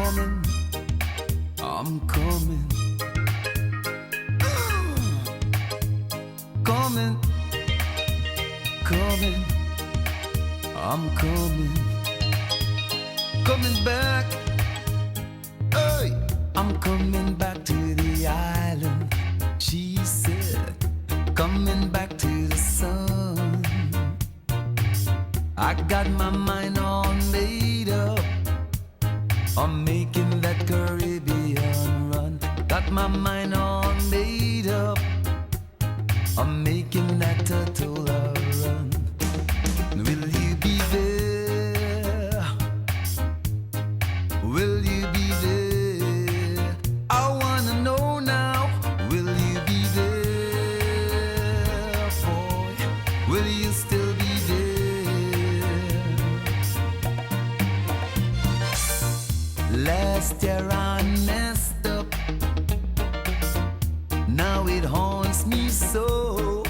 coming, I'm coming. Coming, coming, I'm coming. Coming back, hey, I'm coming back to the island. She said, coming back to the sun. I got my mind all made up. I'm making that Caribbean run. Got my mind all made up. I'm making that Tortola run. Will you be there? Will you be there? I wanna know now. Will you be there, boy? Will you still be there? Last year I messed up. Now it haunts me so.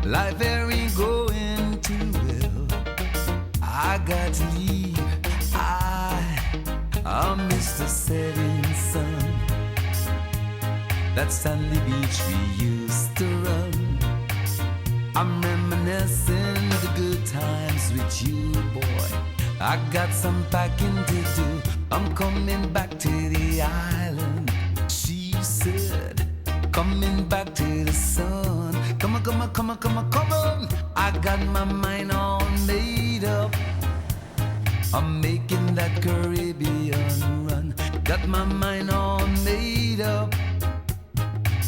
Life ain't going too well. I got to leave. I miss the setting sun. That sandy beach we used to run. I'm reminiscing the good times with you, boy. I got some packing to do. I'm coming back to the island. She said, coming back to the sun. Come on, come on, come on, come on, come on. I got my mind all made up. I'm making that Caribbean run. Got my mind all made up.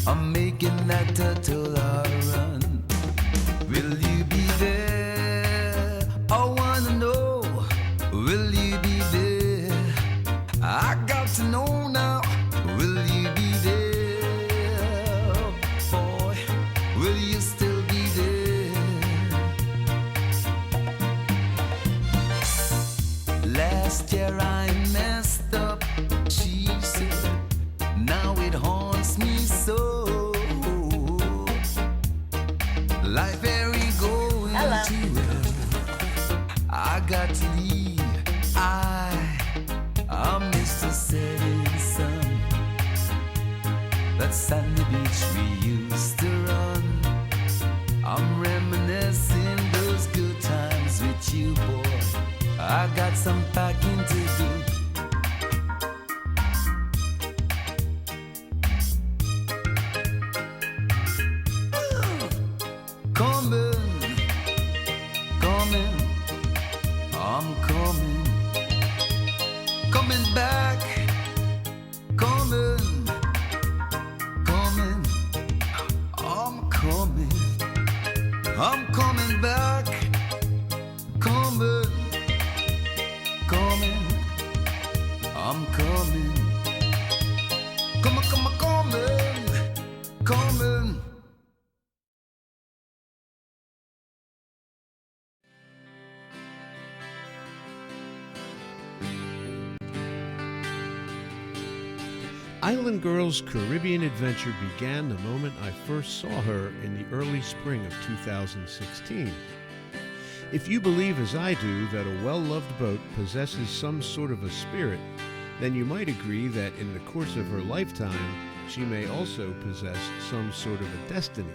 I'm making that Tortola run. Will you be there? I wanna know. Will you be there? I got to know now. Will you be there, boy? Will you still be there? Last year I messed up, she said. Now it haunts me so. Life ain't going too well. I got to leave. I miss the setting sun. That sandy beach we used to run. I'm reminiscing those good times with you, boy. I got some packing to do. Coming, coming, I'm coming. Coming back, coming, coming, I'm coming. I'm coming back, coming, coming, I'm coming. Come on, come on, coming, coming. Island Girl's Caribbean adventure began the moment I first saw her in the early spring of 2016. If you believe, as I do, that a well-loved boat possesses some sort of a spirit, then you might agree that in the course of her lifetime, she may also possess some sort of a destiny.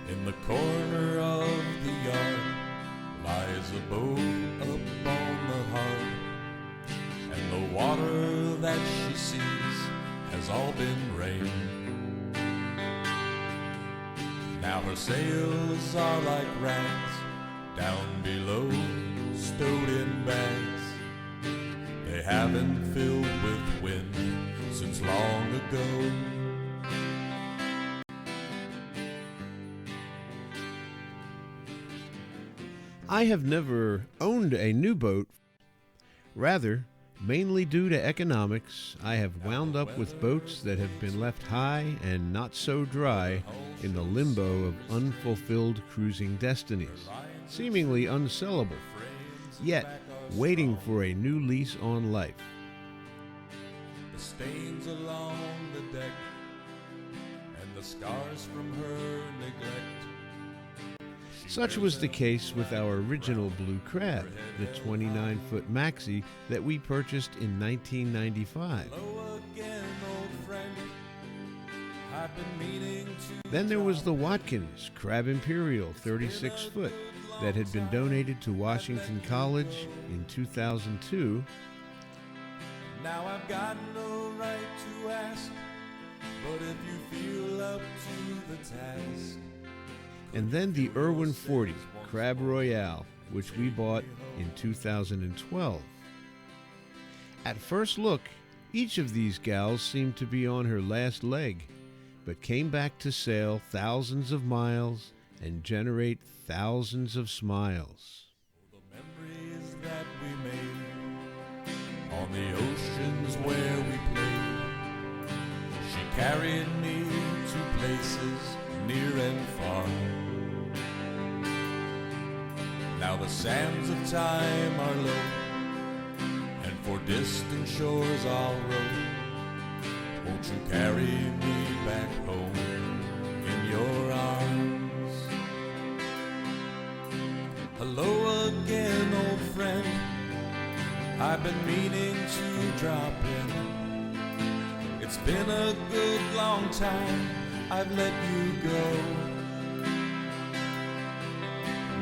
In the corner of the yard lies a boat up on the harbor, and the water that she sees has all been rain. Now her sails are like rags down below, stowed in bags. They haven't filled with wind since long ago. I have never owned a new boat. Rather, mainly due to economics, I have wound up with boats that have been left high and not so dry in the limbo of unfulfilled cruising destinies, seemingly unsellable, yet waiting for a new lease on life. The stains along the deck and the scars from her neglect. Such was the case with our original blue crab, the 29-foot maxi that we purchased in 1995. Hello again, old friend. I've been meaning to. Then there was the Watkins Crab Imperial 36-foot that had been donated to Washington College in 2002. Now I've got no right to ask, but if you feel up to the task. And then the Irwin 40 Crab Royale, which we bought in 2012. At first look, each of these gals seemed to be on her last leg, but came back to sail thousands of miles and generate thousands of smiles. The memories that we made on the oceans where we played. She carried me to places near and far. Now the sands of time are low, and for distant shores I'll row. Won't you carry me back home in your arms? Hello again, old friend. I've been meaning to drop in. It's been a good long time I've let you go.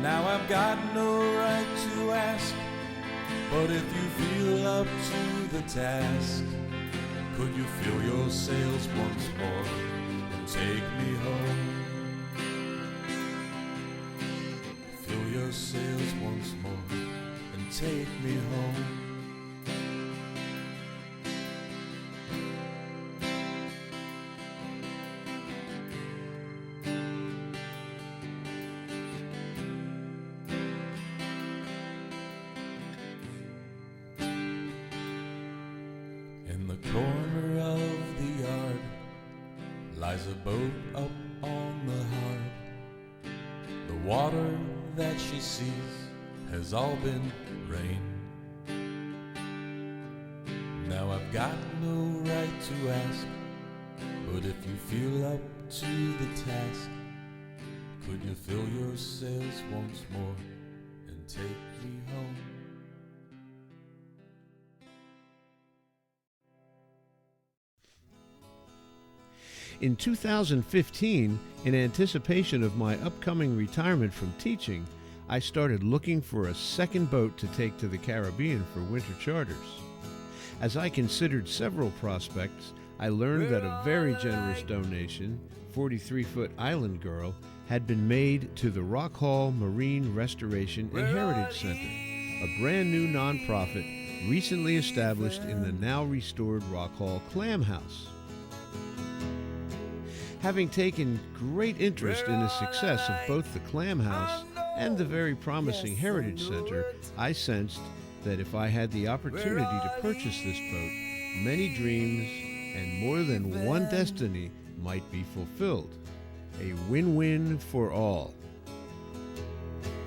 Now I've got no right to ask, but if you feel up to the task, could you fill your sails once more and take me home? Fill your sails once more and take me home. In the corner of the yard lies a boat up on the hard. The water that she sees has all been rain. Now I've got no right to ask, but if you feel up to the task, could you fill your sails once more and take me home? In 2015, in anticipation of my upcoming retirement from teaching, I started looking for a second boat to take to the Caribbean for winter charters. As I considered several prospects, I learned that a very generous donation, 43-foot Island Girl, had been made to the Rock Hall Marine Restoration and Heritage Center, a brand new nonprofit recently established in the now restored Rock Hall Clam House. Having taken great interest in the success of both the Clam House and the very promising Heritage Center, I sensed that if I had the opportunity to purchase this boat, many dreams and more than one destiny might be fulfilled. A win-win for all.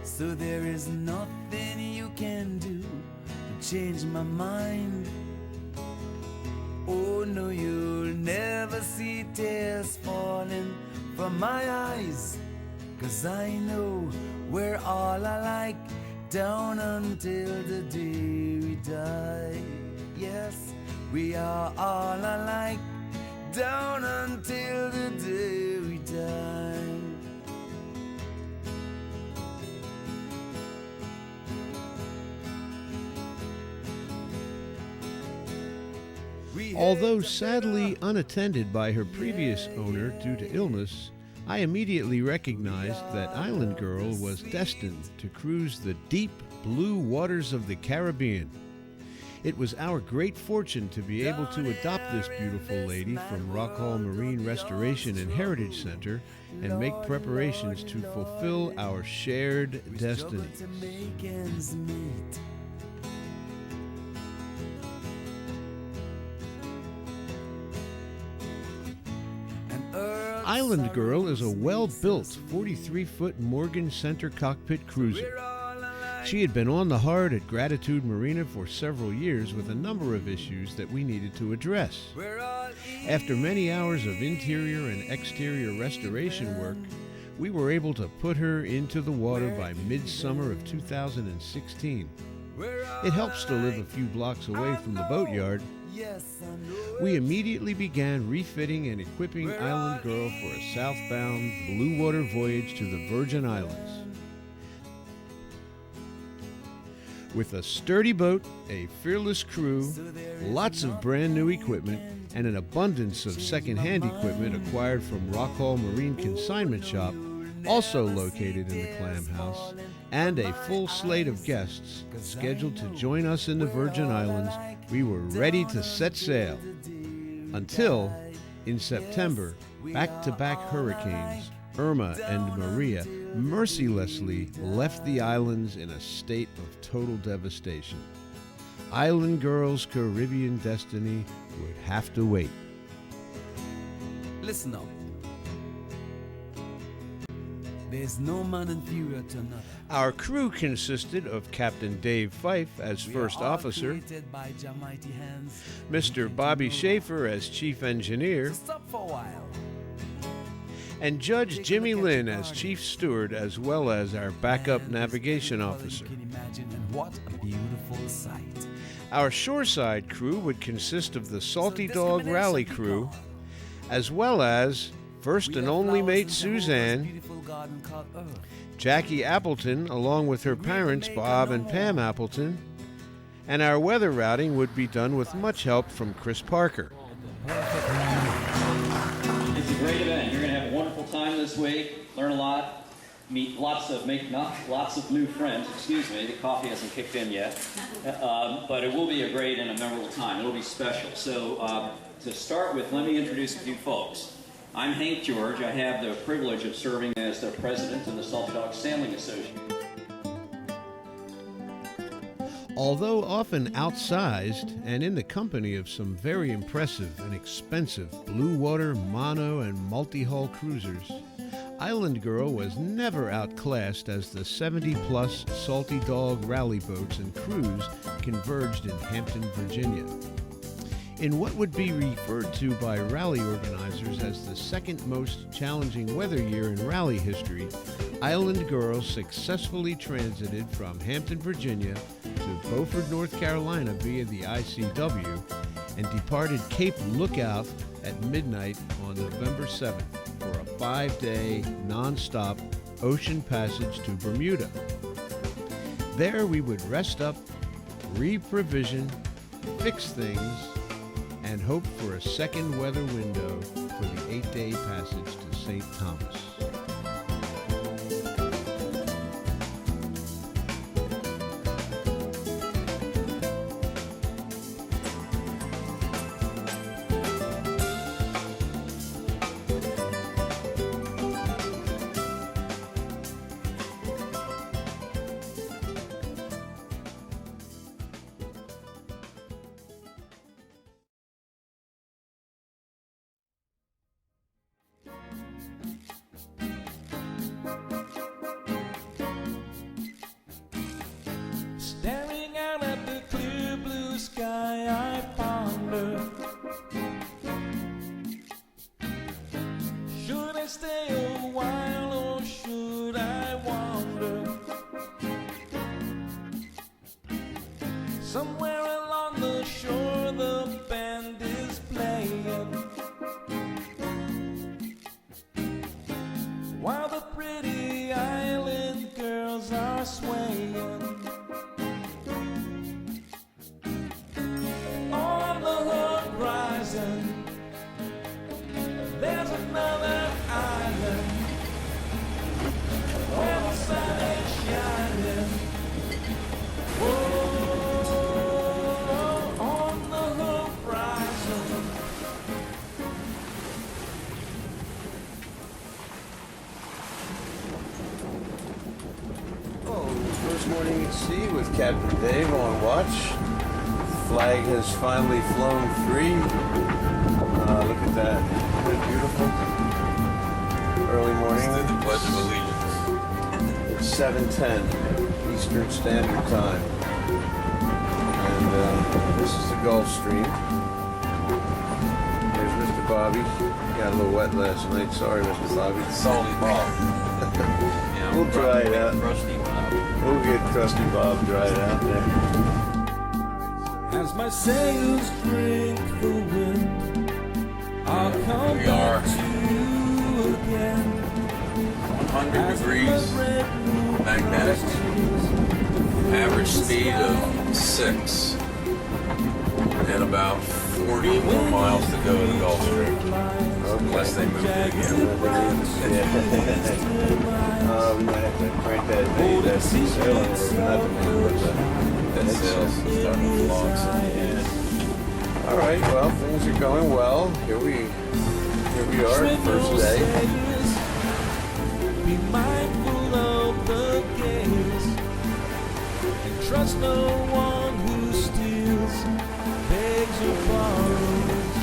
So there is nothing you can do to change my mind. Oh no, you'll never see tears falling from my eyes, 'cause I know we're all alike down until the day we die. Yes, we are all alike down until the day we die. Although sadly unattended by her previous owner due to illness, I immediately recognized that Island Girl was destined to cruise the deep blue waters of the Caribbean. It was our great fortune to be able to adopt this beautiful lady from Rock Hall Marine Restoration and Heritage Center and make preparations to fulfill our shared destinies. Island Girl is a well-built 43-foot Morgan Center cockpit cruiser. She had been on the hard at Gratitude Marina for several years with a number of issues that we needed to address. After many hours of interior and exterior restoration work, We were able to put her into the water by midsummer of 2016. It helps to live a few blocks away from the boatyard. We immediately began refitting and equipping Island Girl for a southbound blue water voyage to the Virgin Islands. With a sturdy boat, a fearless crew, lots of brand new equipment, and an abundance of second-hand equipment acquired from Rockall Marine Consignment Shop, also located in the Clam House, and a full slate of guests scheduled to join us in the Virgin Islands, we were ready to set sail. Until, in September, back-to-back hurricanes, Irma and Maria, mercilessly left the islands in a state of total devastation. Island Girl's Caribbean destiny would have to wait. Listen up. There's no man inferior to another. Our crew consisted of Captain Dave Fife as We First are all Officer, created by Jah mighty hands. Mr. Bobby Schaefer as Chief Engineer, So stop for a while. and Judge Jimmy Lynn as Chief Steward, as well as our backup And navigation there's officer. nothing you can imagine, and what a beautiful sight. Our shoreside crew would consist of the Salty So Dog discrimination Rally be crew, gone. as well as first We and left only flowers mate in Jehovah's Suzanne, beautiful garden called Earth. Jackie Appleton, along with her parents Bob and Pam Appleton, and our weather routing would be done with much help from Chris Parker. It's a great event. You're going to have a wonderful time this week, learn a lot, make lots of new friends. Excuse me, the coffee hasn't kicked in yet. But it will be a great and a memorable time. It will be special. So to start with, let me introduce a few folks. I'm Hank George. I have the privilege of serving as the president of the Salty Dog Sailing Association. Although often outsized and in the company of some very impressive and expensive blue water, mono, and multi-hull cruisers, Island Girl was never outclassed as the 70-plus Salty Dog rally boats and crews converged in Hampton, Virginia. In what would be referred to by rally organizers as the second most challenging weather year in rally history, Island Girl successfully transited from Hampton, Virginia to Beaufort, North Carolina via the ICW and departed Cape Lookout at midnight on November 7th for a 5-day, non-stop ocean passage to Bermuda. There we would rest up, re-provision, fix things, and hope for a second weather window for the 8-day passage to St. Thomas. Staring out at the clear blue sky, I ponder, should I stay a while or should I wander? Somewhere along the shore the band is playing, while the pretty island girls are swaying. On the horizon, there's another island where the sun is shining. Whoa, on the horizon. Oh, first morning at sea with Captain Dave on watch. Flag has finally flown free. Look at that. Isn't it beautiful? Early morning. The Pledge of Allegiance. It's 7:10 Eastern Standard Time. And this is the Gulf Stream. There's Mr. Bobby. Got a little wet last night. Sorry, Mr. Bobby. Salty Bob. Yeah, We'll dry it out. Crusty Bob. We'll get Krusty Bob dried out there. As my sails drink the wind, I'll come We are. back to you again. 100 degrees, magnetic, average speed of 6, and about 40 more miles to go to the Gulf Stream, unless they move it again. We might have to crank that maybe that's the sail over, not the main, but That sail's starting to flog. yeah. All right, well, things are going well. Here we are, first day. Be mindful of the gaze and trust no one who steals, begs or borrows.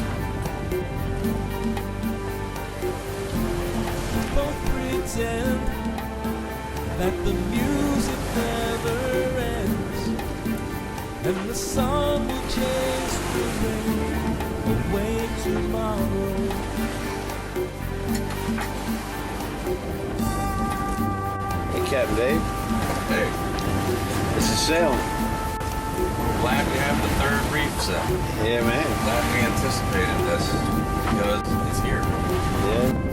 Both pretend that the music never ends, and the sun will chase the rain away tomorrow. Hey, Captain Dave. Hey, This is sailing. we're glad we have the third reef set. Yeah, man. Glad we anticipated this because it's here. Yeah.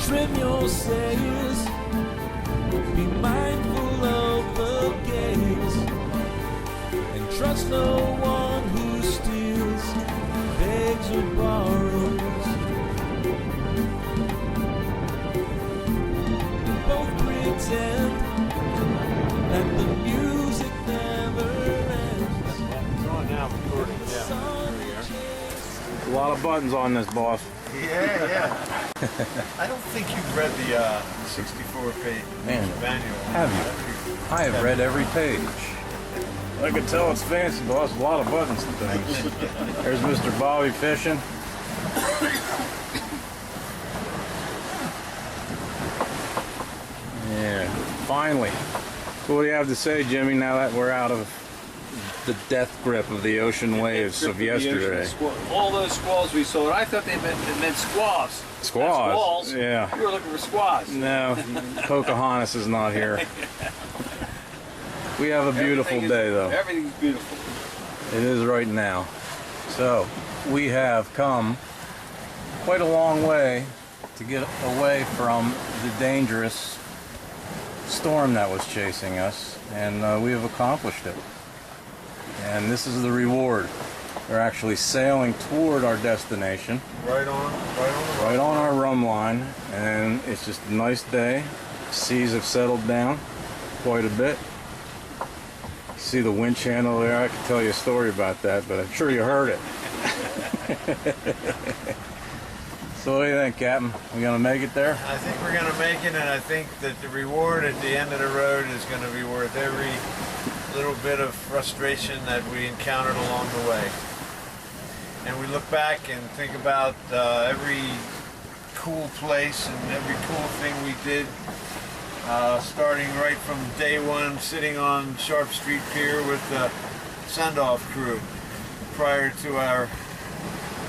Trim your sails, be mindful of the gaze, and trust no one who steals, begs or borrows. Both pretend that the music never ends. A lot of buttons on this, boss. Yeah. I don't think you've read the 64-page Man, manual. have you? I have read every page. I can tell it's fancy, boss. A lot of buttons and things. There's Mr. Bobby fishing. Yeah, finally. So what do you have to say, Jimmy, now that we're out of the death grip of the ocean waves of yesterday? All those squalls we saw, I thought they meant squaws. Squaws? Not squalls. Yeah. You were looking for squaws. No, Pocahontas is not here. We have a beautiful day, though. Everything's beautiful. It is right now. So, we have come quite a long way to get away from the dangerous storm that was chasing us, and we have accomplished it. And this is the reward. We're actually sailing toward our destination, Right on right on our rum line, and it's just a nice day. Seas have settled down quite a bit. You see the wind channel there? I could tell you a story about that, but I'm sure you heard it. So what do you think, Captain? We gonna make it there? I think we're going to make it, and I think that the reward at the end of the road is going to be worth every little bit of frustration that we encountered along the way. And we look back and think about every cool place and every cool thing we did, starting right from day one, sitting on Sharp Street Pier with the send-off crew prior to our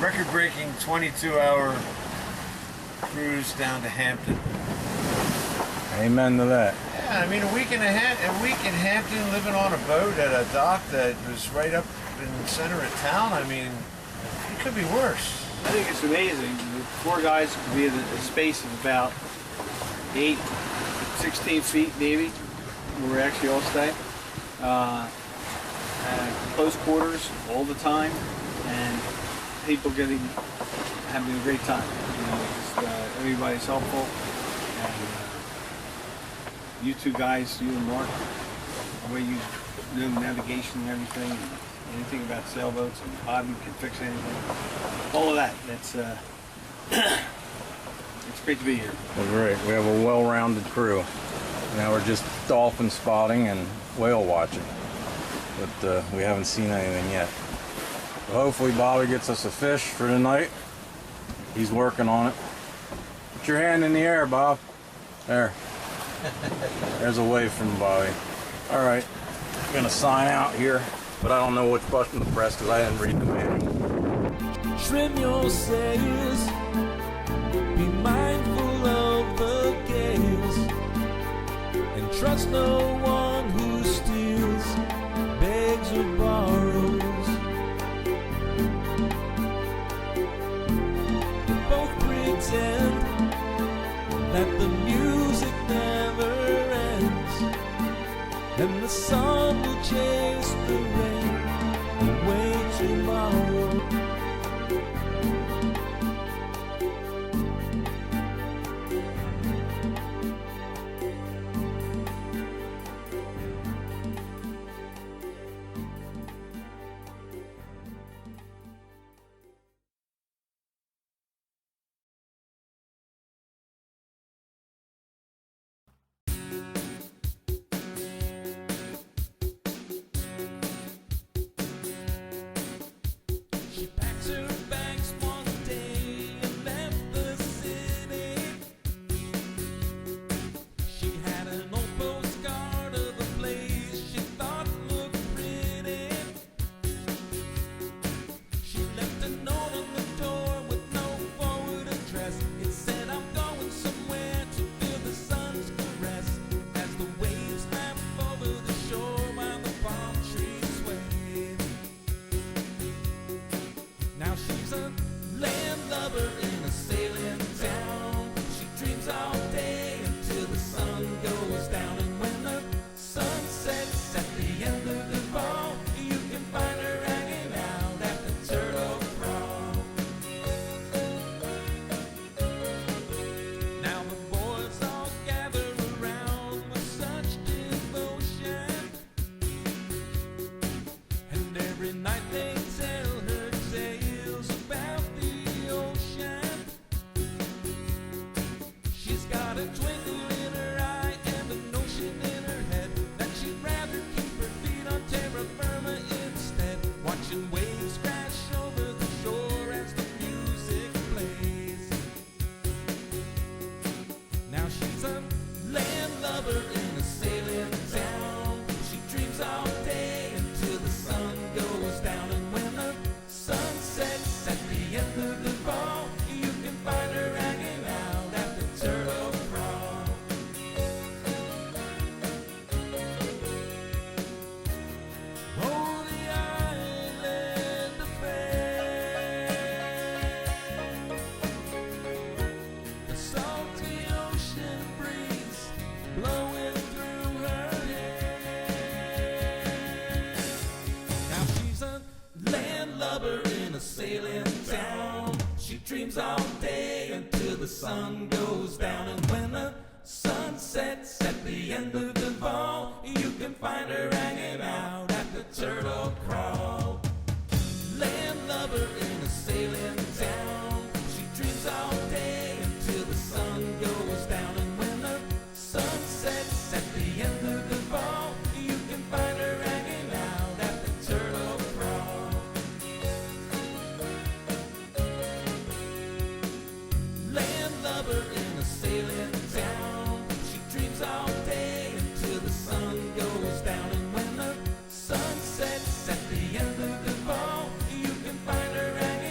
record-breaking 22-hour cruise down to Hampton. Amen to that. Yeah, I mean a week in Hampton, living on a boat at a dock that was right up in the center of town. I mean, it could be worse. I think it's amazing. The four guys could be in a space of about 8 to 16 feet Navy, where we actually all stay. Close quarters all the time, and people having a great time. You know, everybody's helpful, and you two guys, you and Mark, the way you do navigation and everything, and anything about sailboats, and Bobby can fix anything, all of that. That's it's great to be here. Well, great. We have a well-rounded crew. Now we're just dolphin spotting and whale watching, but we haven't seen anything yet. So hopefully Bobby gets us a fish for tonight. He's working on it. Put your hand in the air, Bob. There. There's a wave from Bobby. All right. I'm gonna sign out here, but I don't know which button to press because I didn't read the manual. Trim your sails, be mindful of the gales, and trust no one who steals, begs or borrows. Both pretend that the music never ends, and the sun will chase the rain away tomorrow. She packs her bags one day and left the city. She had an old postcard of a place she thought looked pretty. She left a note on the door with no forward address. It said, I'm going somewhere to feel the sun's caress as the waves laugh over the shore while the palm trees sway. Now she's a landlubber in a sailing town. She dreams all day until the sun goes down. And when the sun sets at the end of the fall, you can find her hanging out at the Turtle Crawl. Now the boys all gather around with such devotion, and every night they tell her tales about the ocean. She's got a twinkle in her eye and a notion in her head that she'd rather keep her feet on terra firma instead, watching waves crash over the shore as the music plays. Now she's a landlubber in a sailing town. She dreams all day until the sun goes down. And when the sun sets at the end of the fall, you can find her hanging out at the Turtle Crawl. Oh, the island affair, the salty ocean breeze blowing through her hair. Now she's a landlubber in a sailing town. She dreams all day until the sun goes down. And when the sun sets at the end of the fall, you can find her hanging out at the Turtle Crawl. Landlubber in a sailing town. She dreams all day until the sun goes down. And when the sun sets at the end of the fall, you can find her hanging out at the Turtle Crawl. Landlubber in a sailing town. She dreams all day until the sun goes down. And when the sun sets at the end of the fall, you can find her hanging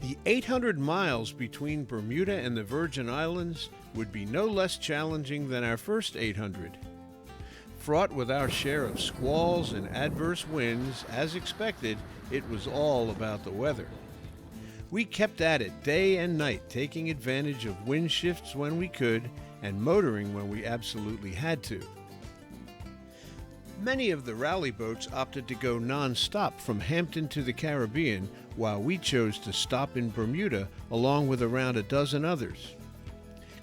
The 800 miles between Bermuda and the Virgin Islands would be no less challenging than our first 800. Fraught with our share of squalls and adverse winds, as expected, it was all about the weather. We kept at it day and night, taking advantage of wind shifts when we could and motoring when we absolutely had to. Many of the rally boats opted to go non-stop from Hampton to the Caribbean, while we chose to stop in Bermuda along with around a dozen others.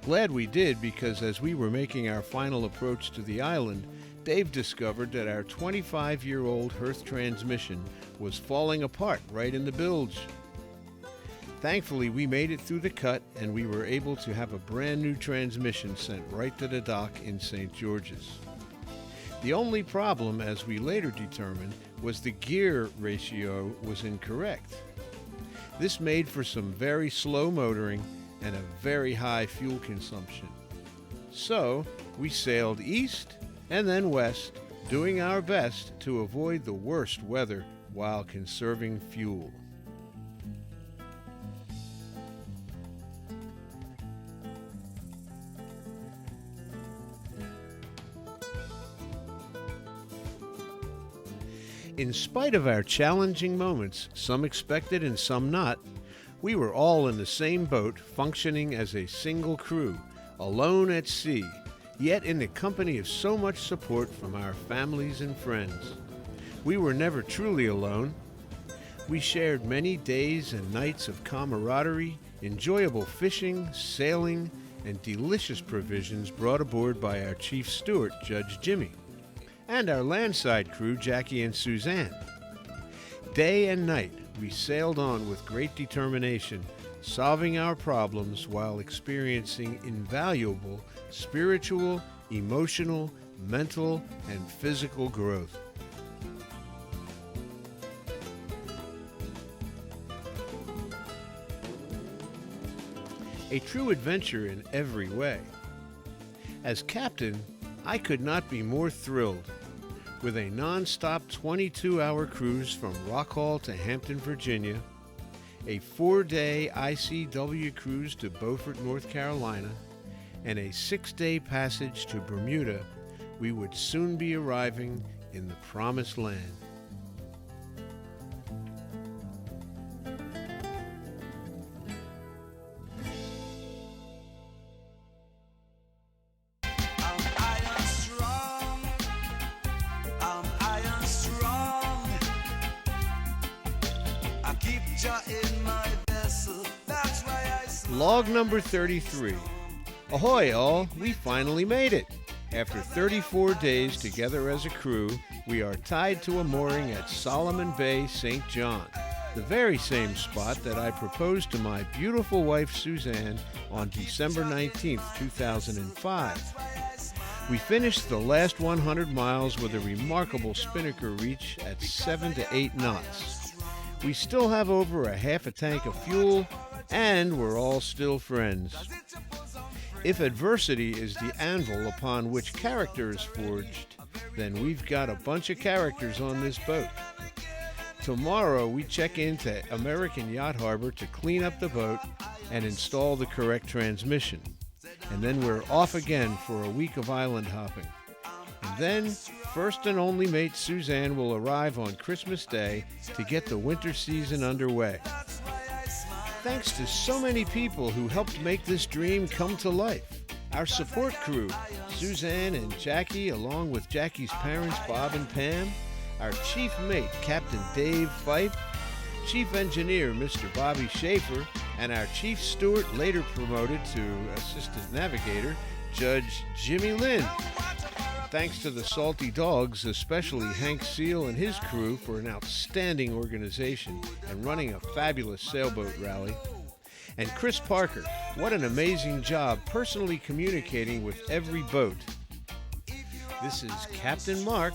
Glad we did, because as we were making our final approach to the island, Dave discovered that our 25-year-old Hearth transmission was falling apart right in the bilge. Thankfully, we made it through the cut and we were able to have a brand new transmission sent right to the dock in St. George's. The only problem, as we later determined, was the gear ratio was incorrect. This made for some very slow motoring and a very high fuel consumption. So, we sailed east and then west, doing our best to avoid the worst weather while conserving fuel. In spite of our challenging moments, some expected and some not, we were all in the same boat, functioning as a single crew, alone at sea, yet in the company of so much support from our families and friends. We were never truly alone. We shared many days and nights of camaraderie, enjoyable fishing, sailing, and delicious provisions brought aboard by our chief steward, Judge Jimmy, and our landside crew, Jackie and Suzanne. Day and night, we sailed on with great determination, solving our problems while experiencing invaluable spiritual, emotional, mental, and physical growth. A true adventure in every way. As captain, I could not be more thrilled. With a non-stop 22-hour cruise from Rockhall to Hampton, Virginia, a 4-day ICW cruise to Beaufort, North Carolina, and a 6-day passage to Bermuda, we would soon be arriving in the Promised Land. Log number 33. Ahoy all, we finally made it. After 34 days together as a crew, we are tied to a mooring at Solomon Bay, St. John, the very same spot that I proposed to my beautiful wife Suzanne on December 19th, 2005. We finished the last 100 miles with a remarkable spinnaker reach at 7 to 8 knots. We still have over a half a tank of fuel, and we're all still friends. If adversity is the anvil upon which character is forged, then we've got a bunch of characters on this boat. Tomorrow we check into American Yacht Harbor to clean up the boat and install the correct transmission. And then we're off again for a week of island hopping. And then, first and only mate Suzanne will arrive on Christmas Day to get the winter season underway. Thanks to so many people who helped make this dream come to life. Our support crew, Suzanne and Jackie, along with Jackie's parents, Bob and Pam, our chief mate, Captain Dave Fife, chief engineer, Mr. Bobby Schaefer, and our chief steward, later promoted to assistant navigator, Judge Jimmy Lynn. Thanks to the Salty Dogs, especially Hank Seal and his crew, for an outstanding organization and running a fabulous sailboat rally. And Chris Parker, what an amazing job personally communicating with every boat. This is Captain Mark,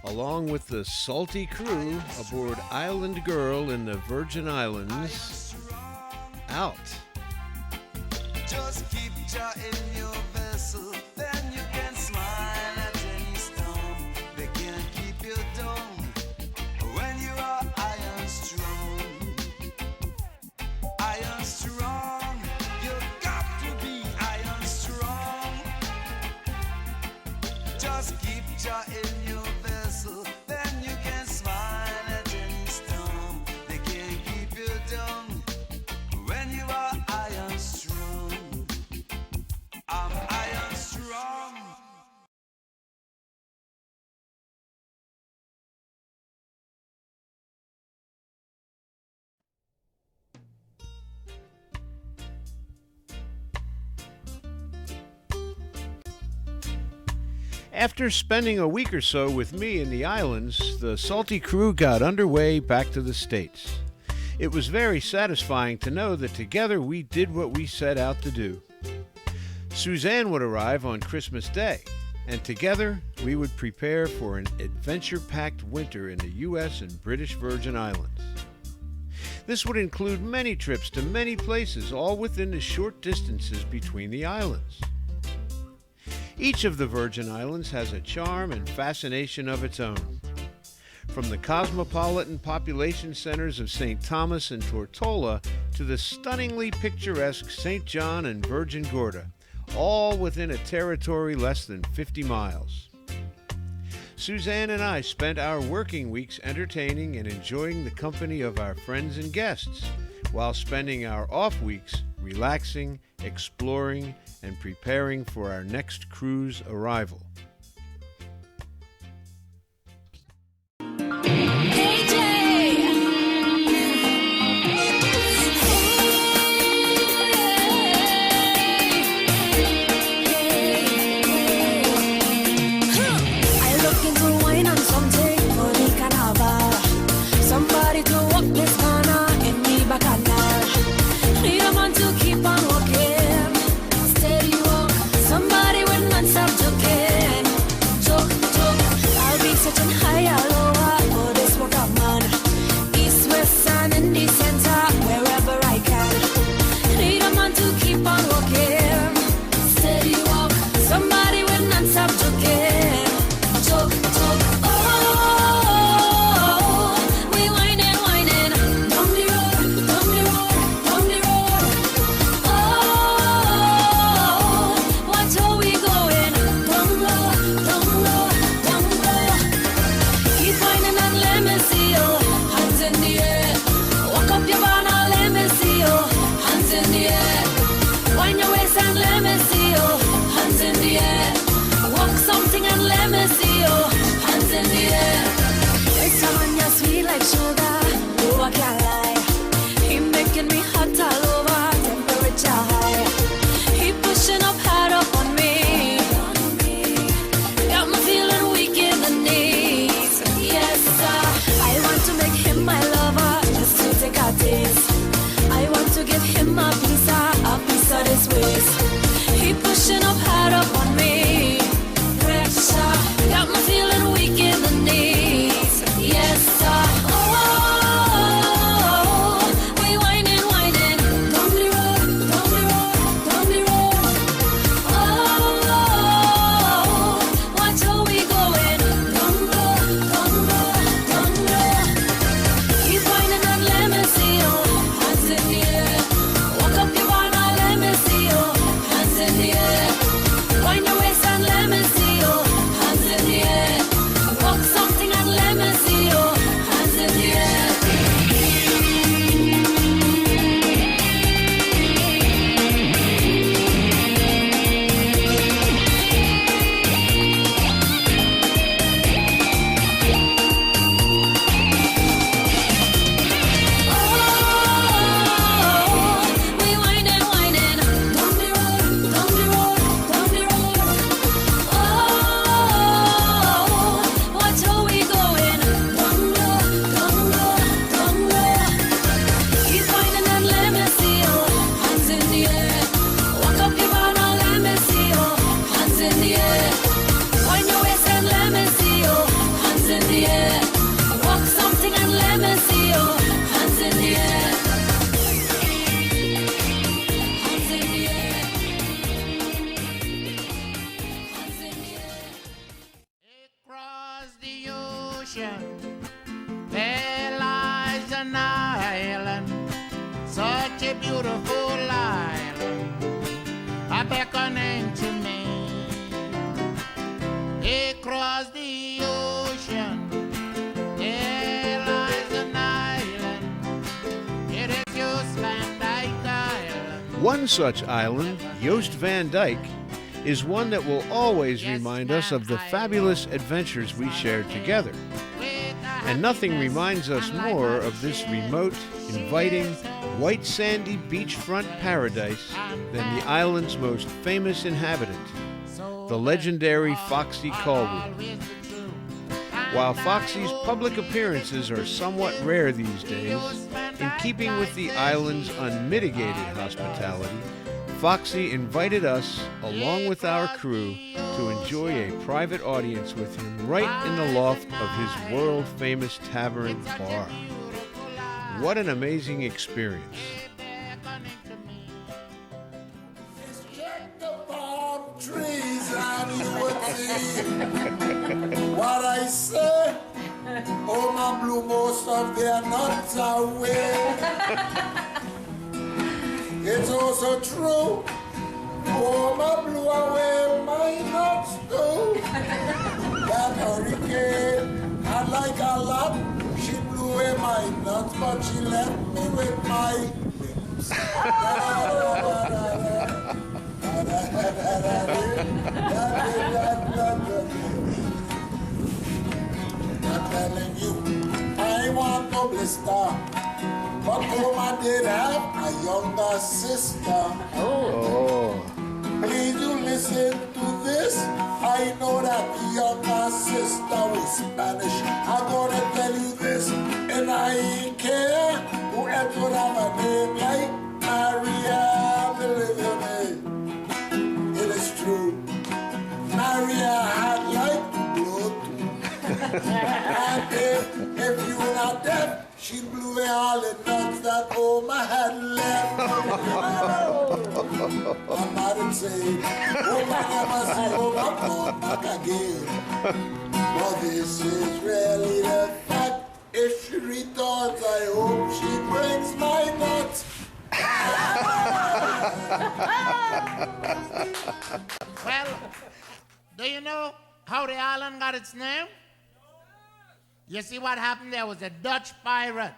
along with the salty crew aboard Island Girl in the Virgin Islands, out. Just keep jaw in your vessel, then you can smile at any storm. They can't keep you down when you are iron strong. future in your vessel, then you can smile at any storm. They can't keep you down when you are iron strong. I'm iron strong. After spending a week or so with me in the islands, the Salty crew got underway back to the States. It was very satisfying to know that together we did what we set out to do. Suzanne would arrive on Christmas Day, and together we would prepare for an adventure-packed winter in the U.S. and British Virgin Islands. This would include many trips to many places, all within the short distances between the islands. Each of the Virgin Islands has a charm and fascination of its own. From the cosmopolitan population centers of St. Thomas and Tortola to the stunningly picturesque St. John and Virgin Gorda, all within a territory less than 50 miles. Suzanne and I spent our working weeks entertaining and enjoying the company of our friends and guests, while spending our off weeks relaxing, exploring, and preparing for our next cruise arrival. Somebody to walk this corner in the bacchanal. Need a man to keep on walking. Steady walk. Somebody with non-stop joking. Joke. I'll be searching higher, lower for this walk up man. East, west, and in the center, wherever I can. Need a man to keep on walking. Steady walk. Somebody with non-stop joking. Joke. I want to give him a piece of his waist. He pushing up hard up on me. Pressure got me feeling weak in the knees. Yes sir. Oh, we whining down the road. Oh, watch how we going down low. Keep whining and let me see you. Hands in the air. Walk up your banana, let me see you. Hands in the air. Wind your waist and let me see you. Hands in the air. Walk something and let me see you. Hands in the air. We whining down the road. Oh, watch how we going down low. Keep whining and let me see you. Hands in the air. Walk up your banana, let me see you. Hands in the air. Wind your waist and let me see you. Hands in the air. Walk something and let me see you. Hands in the air. Hands in the air. Hands in the air. Across the ocean, there lies an island, such a beautiful island, a beckoning to me. Across the One such island, Joost van Dyke, is one that will always remind us of the fabulous adventures we shared together. And nothing reminds us more of this remote, inviting, white sandy beachfront paradise than the island's most famous inhabitant, the legendary Foxy Caldwell. While Foxy's public appearances are somewhat rare these days, in keeping with the island's unmitigated hospitality, Foxy invited us, along with our crew, to enjoy a private audience with him right in the loft of his world-famous tavern bar. What an amazing experience. Trees and you would see what I say. Oh, my blue, most of their nuts away. It's also true. Oh, my blue, away my nuts too. That hurricane had like a lot. She blew away my nuts, but she left me with my lips. I'm telling you, I want no blister, but I did have a younger sister. Oh. Please you listen to this. I know that the younger sister was Spanish. I'm gonna tell you this, and I ain't care who else would have a name like Maria, believe me. It is true. Maria had like blood. And if you were not deaf, she blew away all the nuts that Oma had left. I'm not insane. Oma never see Oma come back again. But this is really the fact. If she returns, I hope she brings my nuts. Well, do you know how the island got its name? You see what happened? There was a Dutch pirate,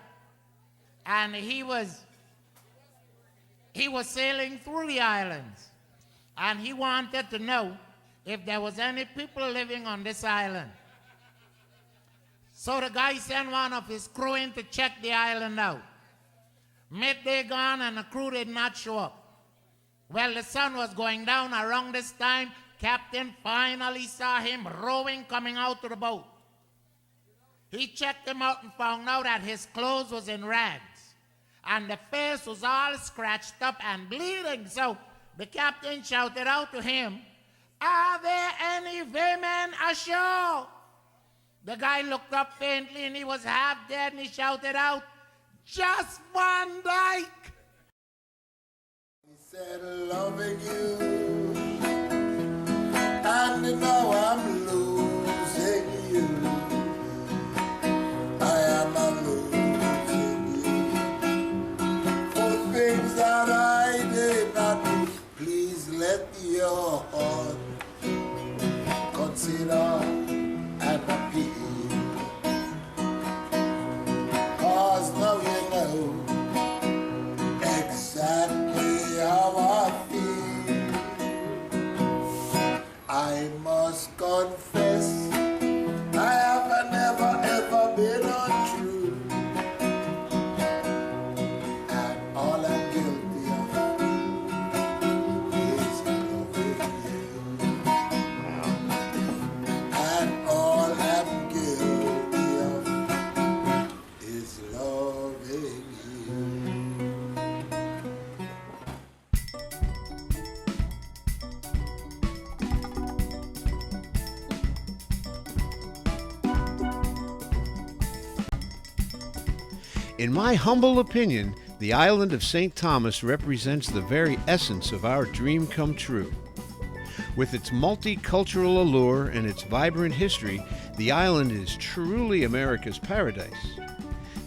and he was sailing through the islands, and he wanted to know if there was any people living on this island. So the guy sent one of his crew in to check the island out. Midday gone, and the crew did not show up. Well, the sun was going down around this time. Captain finally saw him rowing coming out to the boat. He checked him out and found out that his clothes was in rags, and the face was all scratched up and bleeding. So the captain shouted out to him, "Are there any women ashore?" The guy looked up faintly, and he was half dead, and he shouted out, "Just Van Dyke." He said, loving you, and now I'm losing you. I am losing you for things that I did not do. Please let your heart consider and appeal. 'Cause now you know exactly how I feel. I must confess, I have never ever been untrue, and all I'm guilty of is loving you. And all I'm guilty of is loving you. In my humble opinion, the island of St. Thomas represents the very essence of our dream come true. With its multicultural allure and its vibrant history, the island is truly America's paradise.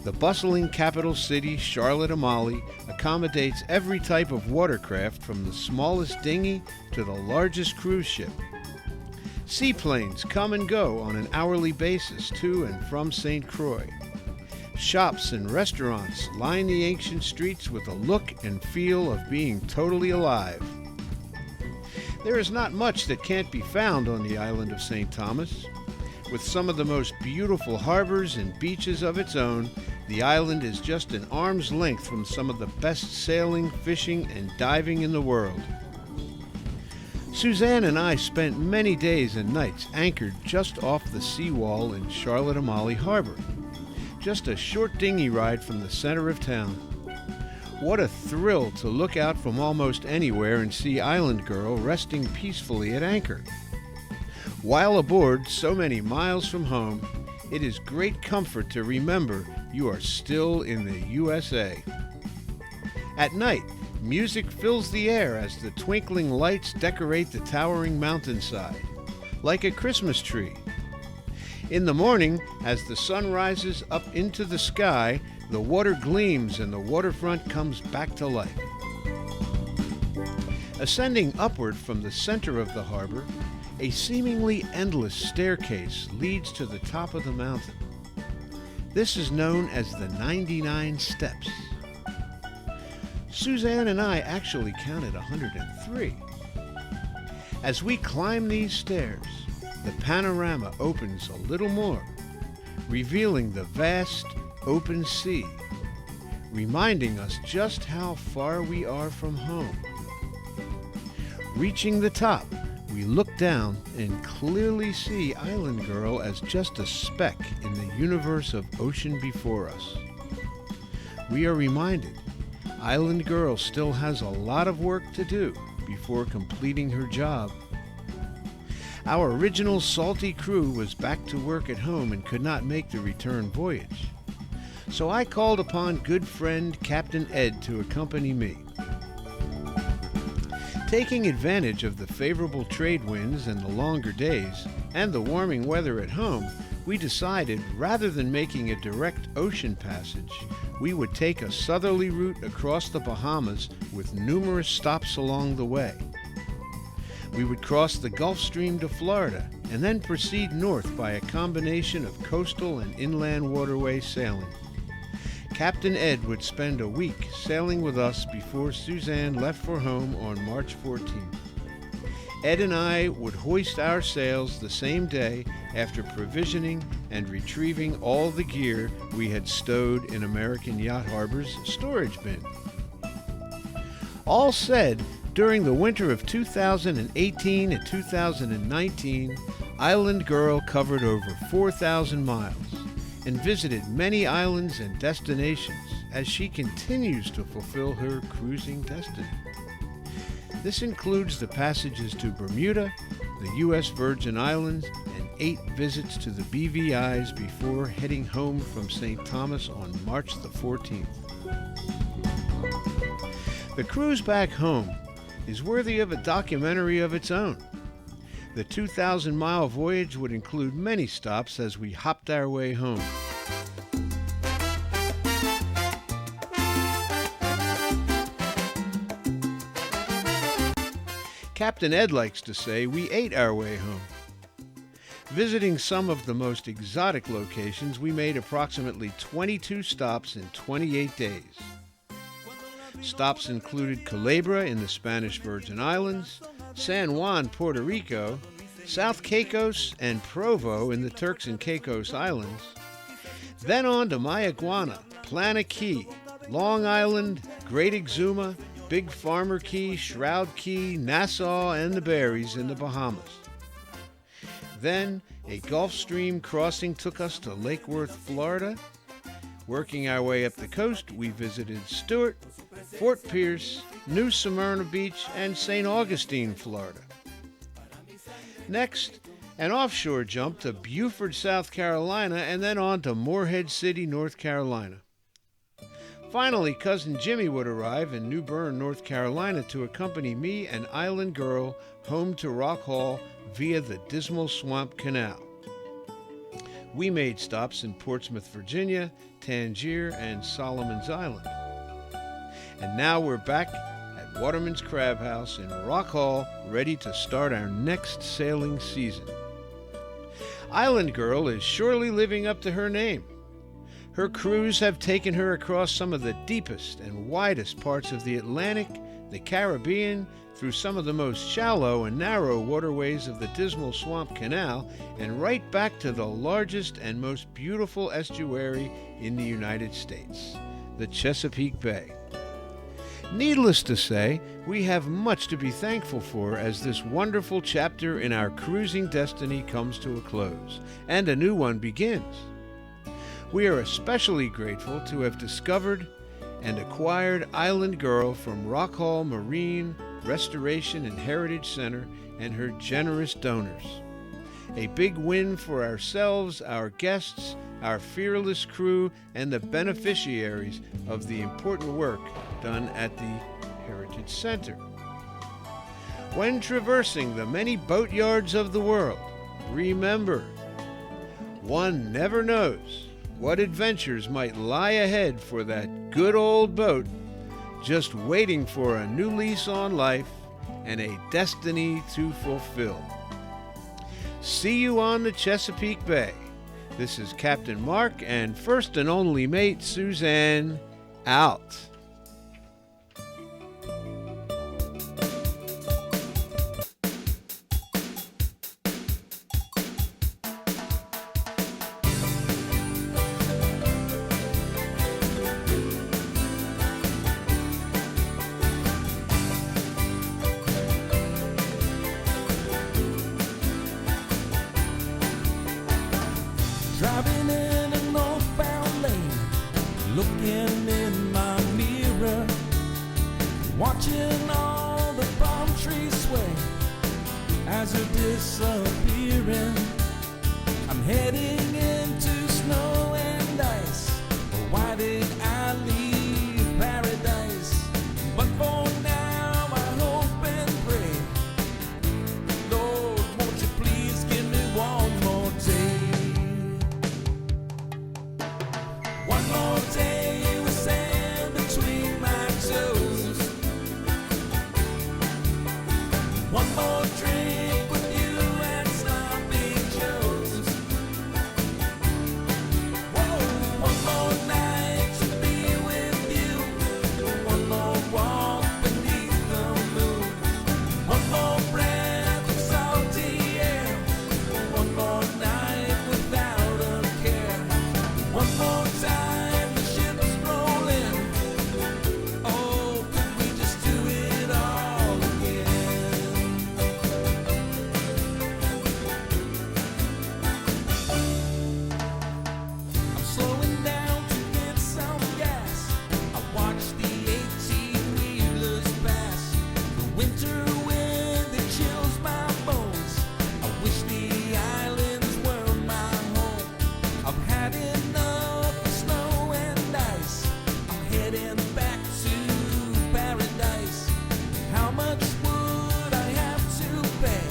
The bustling capital city, Charlotte-Amalie, accommodates every type of watercraft from the smallest dinghy to the largest cruise ship. Seaplanes come and go on an hourly basis to and from St. Croix. Shops and restaurants line the ancient streets with a look and feel of being totally alive. There is not much that can't be found on the island of St. Thomas. With some of the most beautiful harbors and beaches of its own, the island is just an arm's length from some of the best sailing, fishing, and diving in the world. Suzanne and I spent many days and nights anchored just off the seawall in Charlotte-Amalie Harbor, just a short dinghy ride from the center of town. What a thrill to look out from almost anywhere and see Island Girl resting peacefully at anchor. While aboard so many miles from home, it is great comfort to remember you are still in the USA. At night, music fills the air as the twinkling lights decorate the towering mountainside, like a Christmas tree. In the morning, as the sun rises up into the sky, the water gleams and the waterfront comes back to life. Ascending upward from the center of the harbor, a seemingly endless staircase leads to the top of the mountain. This is known as the 99 Steps. Suzanne and I actually counted 103. As we climb these stairs, the panorama opens a little more, revealing the vast open sea, reminding us just how far we are from home. Reaching the top, we look down and clearly see Island Girl as just a speck in the universe of ocean before us. We are reminded Island Girl still has a lot of work to do before completing her job. Our original salty crew was back to work at home and could not make the return voyage. So I called upon good friend Captain Ed to accompany me. Taking advantage of the favorable trade winds and the longer days, and the warming weather at home, we decided rather than making a direct ocean passage, we would take a southerly route across the Bahamas with numerous stops along the way. We would cross the Gulf Stream to Florida and then proceed north by a combination of coastal and inland waterway sailing. Captain Ed would spend a week sailing with us before Suzanne left for home on March 14th. Ed and I would hoist our sails the same day after provisioning and retrieving all the gear we had stowed in American Yacht Harbor's storage bin. All said, during the winter of 2018 and 2019, Island Girl covered over 4,000 miles and visited many islands and destinations as she continues to fulfill her cruising destiny. This includes the passages to Bermuda, the U.S. Virgin Islands, and 8 visits to the BVIs before heading home from St. Thomas on March the 14th. The cruise back home is worthy of a documentary of its own. The 2,000-mile voyage would include many stops as we hopped our way home. Captain Ed likes to say we ate our way home. Visiting some of the most exotic locations, we made approximately 22 stops in 28 days. Stops included Culebra in the Spanish Virgin Islands, San Juan, Puerto Rico, South Caicos, and Provo in the Turks and Caicos Islands. Then on to Mayaguana, Plana Key, Long Island, Great Exuma, Big Farmer Key, Shroud Key, Nassau, and the Berries in the Bahamas. Then a Gulf Stream crossing took us to Lake Worth, Florida. Working our way up the coast, we visited Stewart, Fort Pierce, New Smyrna Beach, and St. Augustine, Florida. Next, an offshore jump to Beaufort, South Carolina, and then on to Morehead City, North Carolina. Finally, Cousin Jimmy would arrive in New Bern, North Carolina to accompany me and Island Girl home to Rock Hall via the Dismal Swamp Canal. We made stops in Portsmouth, Virginia, Tangier, and Solomon's Island. And now we're back at Waterman's Crab House in Rock Hall, ready to start our next sailing season. Island Girl is surely living up to her name. Her crews have taken her across some of the deepest and widest parts of the Atlantic, the Caribbean, through some of the most shallow and narrow waterways of the Dismal Swamp Canal, and right back to the largest and most beautiful estuary in the United States, the Chesapeake Bay. Needless to say, we have much to be thankful for as this wonderful chapter in our cruising destiny comes to a close, and a new one begins. We are especially grateful to have discovered and acquired Island Girl from Rock Hall Marine Restoration and Heritage Center and her generous donors. A big win for ourselves, our guests, our fearless crew, and the beneficiaries of the important work done at the Heritage Center. When traversing the many boatyards of the world, remember, one never knows what adventures might lie ahead for that good old boat, just waiting for a new lease on life and a destiny to fulfill. See you on the Chesapeake Bay. This is Captain Mark and first and only mate Suzanne, out. Driving in a northbound lane, looking in my mirror, watching all the palm trees sway as they're disappearing. I'm heading into snow and ice. Why did I leave paradise? But for now I hope and pray, Lord, won't you please give me one more day? One more day with sand between my toes. One more drink with you at Sloppy Joe's. Whoa, one more night to be with you. One more walk beneath the moon. One more breath of salty air. One more night without a care. One more time the ship's rolling. Oh, could we just do it all again? I'm slowing down to get some gas. I watch the 18-wheelers pass. The winter wind that chills my bones. I wish the islands were my home. I've had enough of snow and ice. I'm heading back to paradise. How much would I have to pay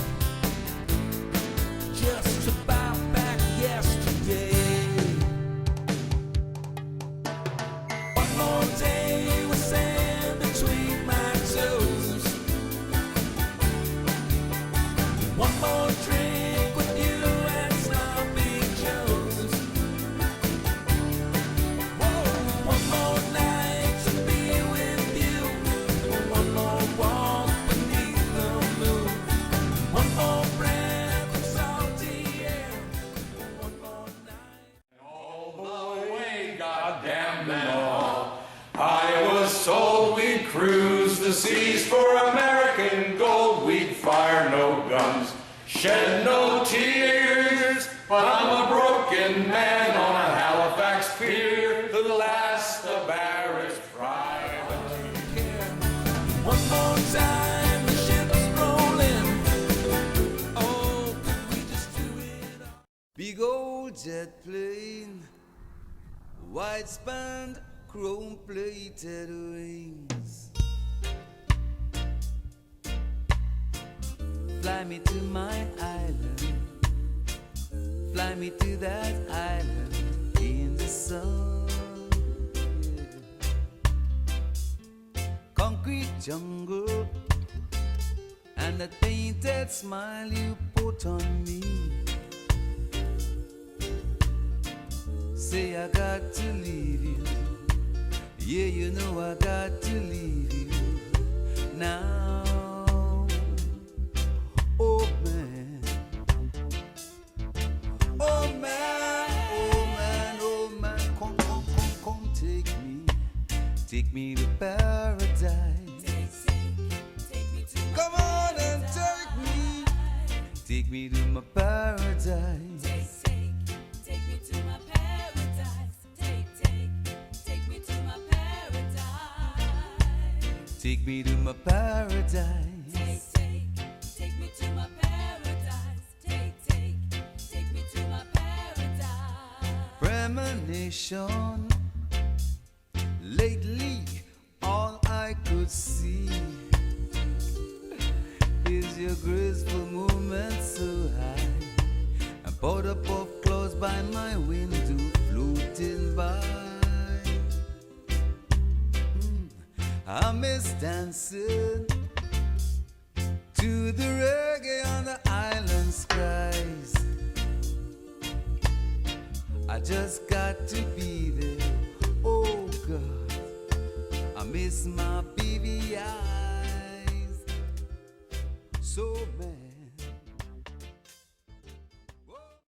just to buy back yesterday? One more day with sand between my toes. One more drink with you at Sloppy Joe's. Whoa, one more night to be with you. One more walk beneath the moon. One more breath of salty air. One more night. All the way, goddamn them all. I was told we'd cruise the seas for American gold. We'd fire no guns, shed no tears. But I'm a broken man on a Halifax pier, the last of Barrett's privateer. One more time, the ship's rolling. Oh, could we just do it all? Big old jet plane, wide span, chrome plated wings. Fly me to my island, fly me to that island in the sun. Concrete jungle and that painted smile you put on me. say I got to leave you. Yeah, you know I got to leave you now. Oh man, oh man, oh man, oh man, come, come, come, come, take me to paradise. Come on and take me to my paradise. Take me to my paradise. Take me to my paradise. Take me to my paradise. Take me to my paradise. Take me to my paradise. Premonition. Lately, all I could see is your graceful movement so high, and poured up of clouds by my window floating by. I miss dancing to the reggae on the island skies. I just got to be there. Oh God, I miss my baby eyes so bad.